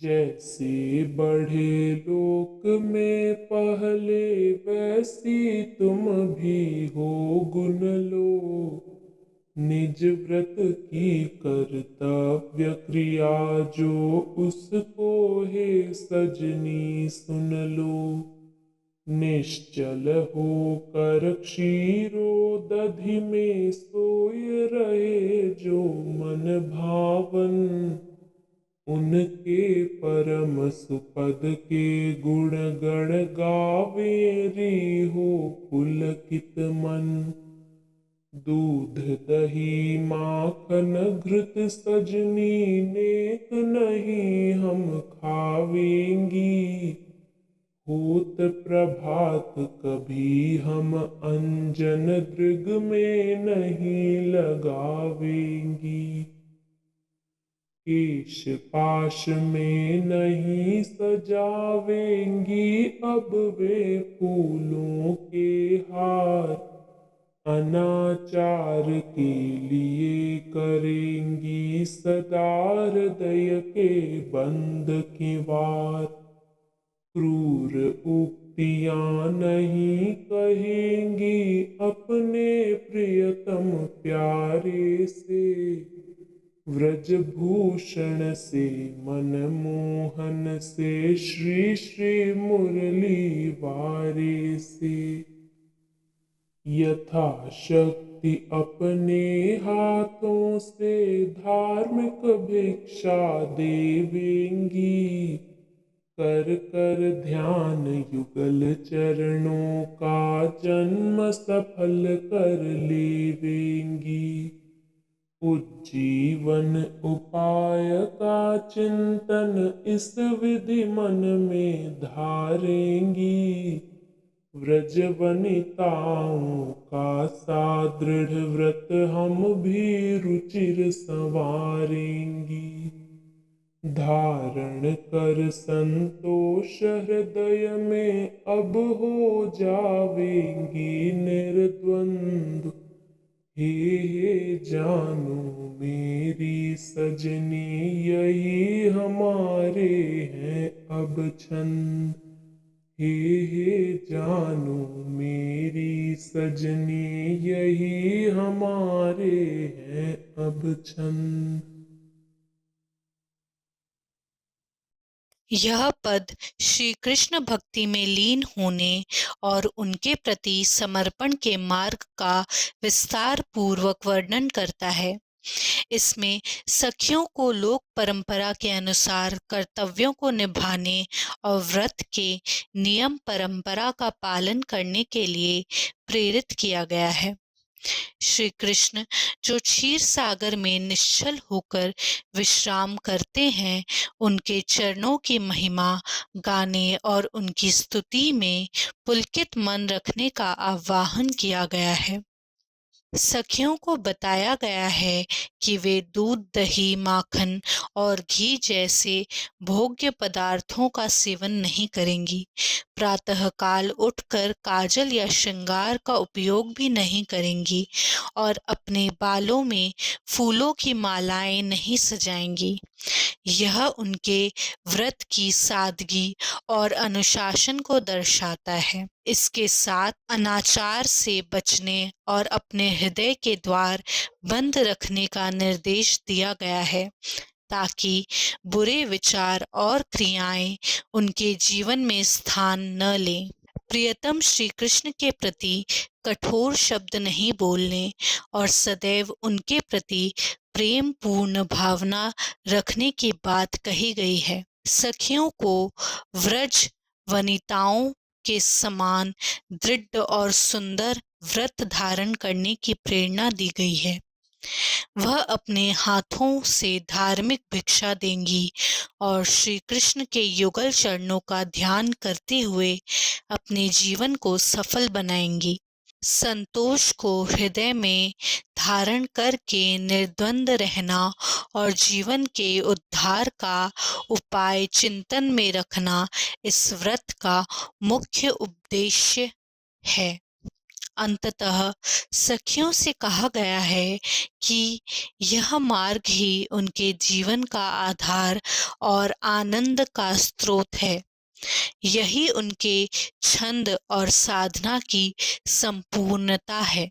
जैसे बढ़े लोक में पहले, वैसी तुम भी हो गुण लो। निज व्रत की कर्तव्य क्रिया जो, उसको हे सजनी सुन लो। निश्चल होकर क्षीरोदधि में सोय रहे जो मन भावन, उनके परम सुपद के गुण गण गावे हो पुलकित मन। दूध दही माखन घृत सजनी नेक नहीं हम खावेंगी। होत प्रभात कभी हम अंजन दृग में नहीं लगावेंगी। केश पाश में नहीं सजावेंगी अब वे फूलों के हार। अनाचार के लिए करेंगी सदा हृदय के बंद की वार। क्रूर उक्तियां नहीं कहेंगी अपने प्रियतम प्यारे से। व्रजभूषण से मनमोहन से श्री श्री मुरली वारे से। यथाशक्ति अपने हाथों से धार्मिक भिक्षा देवेंगी। कर कर ध्यान युगल चरणों का जन्म सफल कर लेवेंगी। उज्जीवन उपाय का चिंतन इस विधि मन में धारेंगी। व्रज वनिताओं का सादृढ़ व्रत हम भी रुचिर संवारेंगी। धारण कर संतोष हृदय में अब हो जावेंगी निर्द्वंद। हे जानो मेरी सजनी यही हमारे हैं अब छंद। हे जानो मेरी सजनी यही हमारे हैं अब छंद। यह पद श्री कृष्ण भक्ति में लीन होने और उनके प्रति समर्पण के मार्ग का विस्तार पूर्वक वर्णन करता है। इसमें सखियों को लोक परंपरा के अनुसार कर्तव्यों को निभाने और व्रत के नियम परंपरा का पालन करने के लिए प्रेरित किया गया है। श्री कृष्ण जो क्षीर सागर में निश्चल होकर विश्राम करते हैं, उनके चरणों की महिमा गाने और उनकी स्तुति में पुलकित मन रखने का आह्वान किया गया है। सखियों को बताया गया है कि वे दूध दही माखन और घी जैसे भोग्य पदार्थों का सेवन नहीं करेंगी। प्रातःकाल उठकर काजल या श्रृंगार का उपयोग भी नहीं करेंगी और अपने बालों में फूलों की मालाएं नहीं सजाएंगी। यह उनके व्रत की सादगी और अनुशासन को दर्शाता है। इसके साथ अनाचार से बचने और अपने हृदय के द्वार बंद रखने का निर्देश दिया गया है, ताकि बुरे विचार और क्रियाएं उनके जीवन में स्थान न लें। प्रियतम श्री कृष्ण के प्रति कठोर शब्द नहीं बोलने और सदैव उनके प्रति प्रेम पूर्ण भावना रखने की बात कही गई है। सखियों को व्रज वनिताओं के समान दृढ़ और सुंदर व्रत धारण करने की प्रेरणा दी गई है। वह अपने हाथों से धार्मिक भिक्षा देंगी और श्री कृष्ण के युगल चरणों का ध्यान करते हुए अपने जीवन को सफल बनाएंगी। संतोष को हृदय में धारण करके निर्द्वंद रहना और जीवन के उद्धार का उपाय चिंतन में रखना इस व्रत का मुख्य उद्देश्य है। अंततः सखियों से कहा गया है कि यह मार्ग ही उनके जीवन का आधार और आनंद का स्रोत है। यही उनके छंद और साधना की संपूर्णता है।